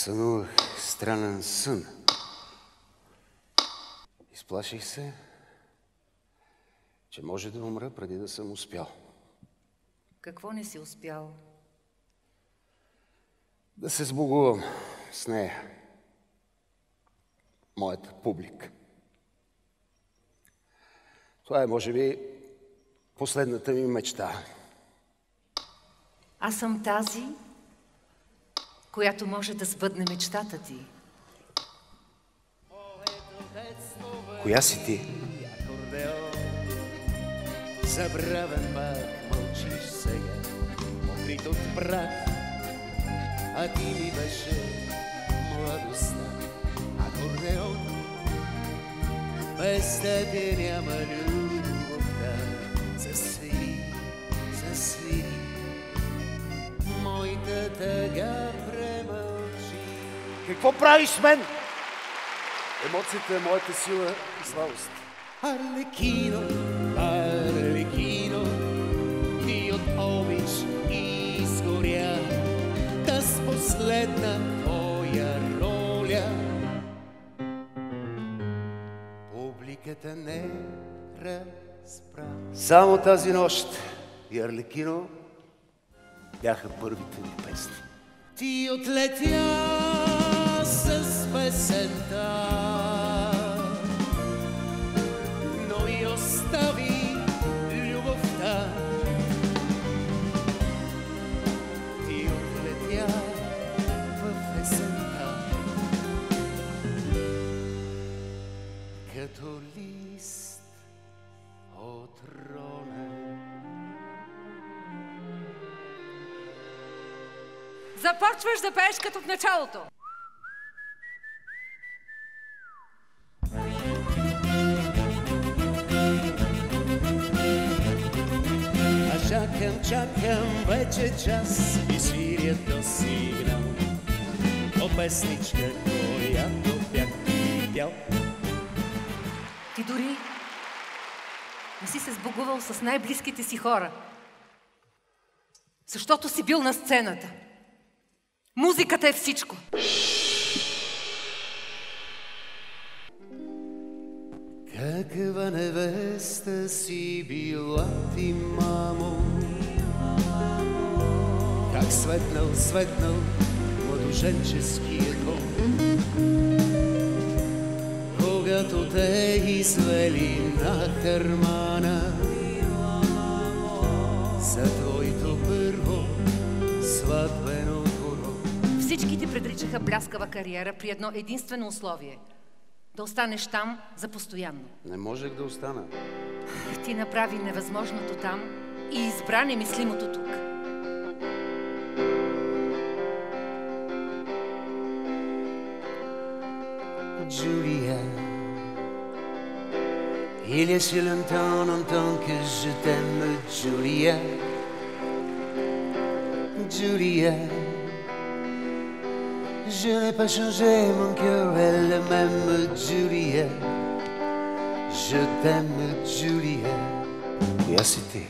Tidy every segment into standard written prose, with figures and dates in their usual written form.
Сънувах странен сън. Изплаших се, че може да умра преди да съм успял. Какво не си успял? Да се сбогувам с нея. Моята публика. Това е, може би, последната ми мечта. Аз съм тази, която може да сбъдне мечтата ти. Коя си ти? Забравен пак мълчиш сега, покрит от прах, а ти ми беше младостта. Акордеон, без тебе няма любовта. Засвири, моята тъга премълчи. Какво правиш с мен? Емоцията е моята сила и слабост. Арлекино, Арлекино, ти от обич изгоря, та с последна твоя роля публиката не разбра. Само тази нощ и Арлекино бяха първите ми песни. Ти отлетя с песента, но и остави любовта. Ти отлетя в есента, като лист от рона. Започваш да пееш като в началото. А чакам вече час и свиря до сигнал о песничка, която бях ти пял. Ти дори не си се сбогувал с най-близките си хора, защото си бил на сцената. Музиката е всичко. Каква невеста си била ти, мамо, как светнал младоженческия дом, когато те извели на хармана за твоето първо сватбено дворо. Всички ти предричаха бляскава кариера при едно единствено условие – да останеш там за постоянно. Не можех да остана. Ти направи невъзможното там и избра немислимото тук. Julia, il y a si longtemps que je t'aime, Julia. Julia, je n'ai pas changé, mon cœur est le même, Julia. Je t'aime, Julia. Коя си ти?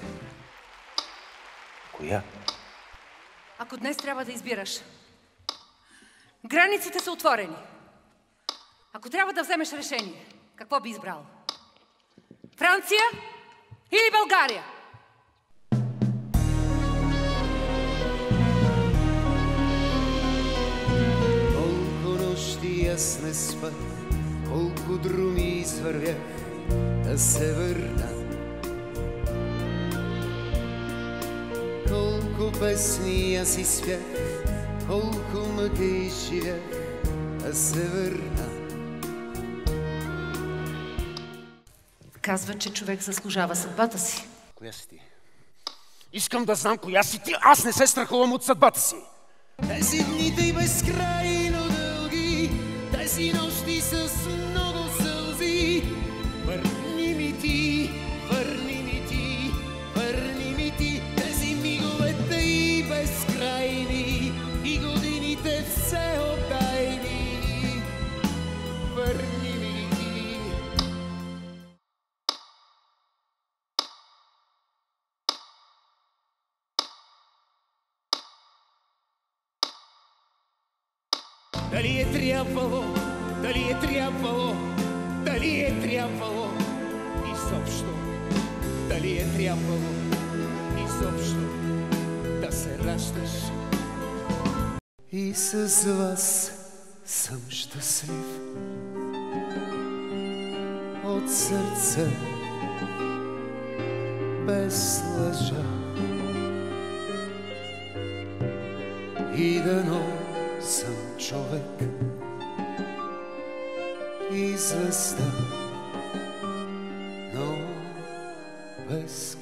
Коя? Ако днес трябва да избираш, границите са отворени. Ако трябва да вземеш решение, какво би избрал? Франция или България? Колко нощи аз не спах, колко друми извървях да се върна. Колко песни аз изпях, колко мъки живях да се върна. Казва, че човек заслужава съдбата си. Коя си ти? Искам да знам коя си ти. Аз не се страхувам от съдбата си. Тези дните и безкрайно дълги, тези нощи с много сълзи. Върни ми ти, върни ми ти, върни ми ти. Тези миговете и безкрайни, и годините все отдайни. Върни ми ти. Дали е трябвало, дали е трябвало, дали е трябвало изобщо, дали е трябвало изобщо да се раждаш. И с вас съм щастлив от сърце, без лъжа. И дано съм човек и звезда, но без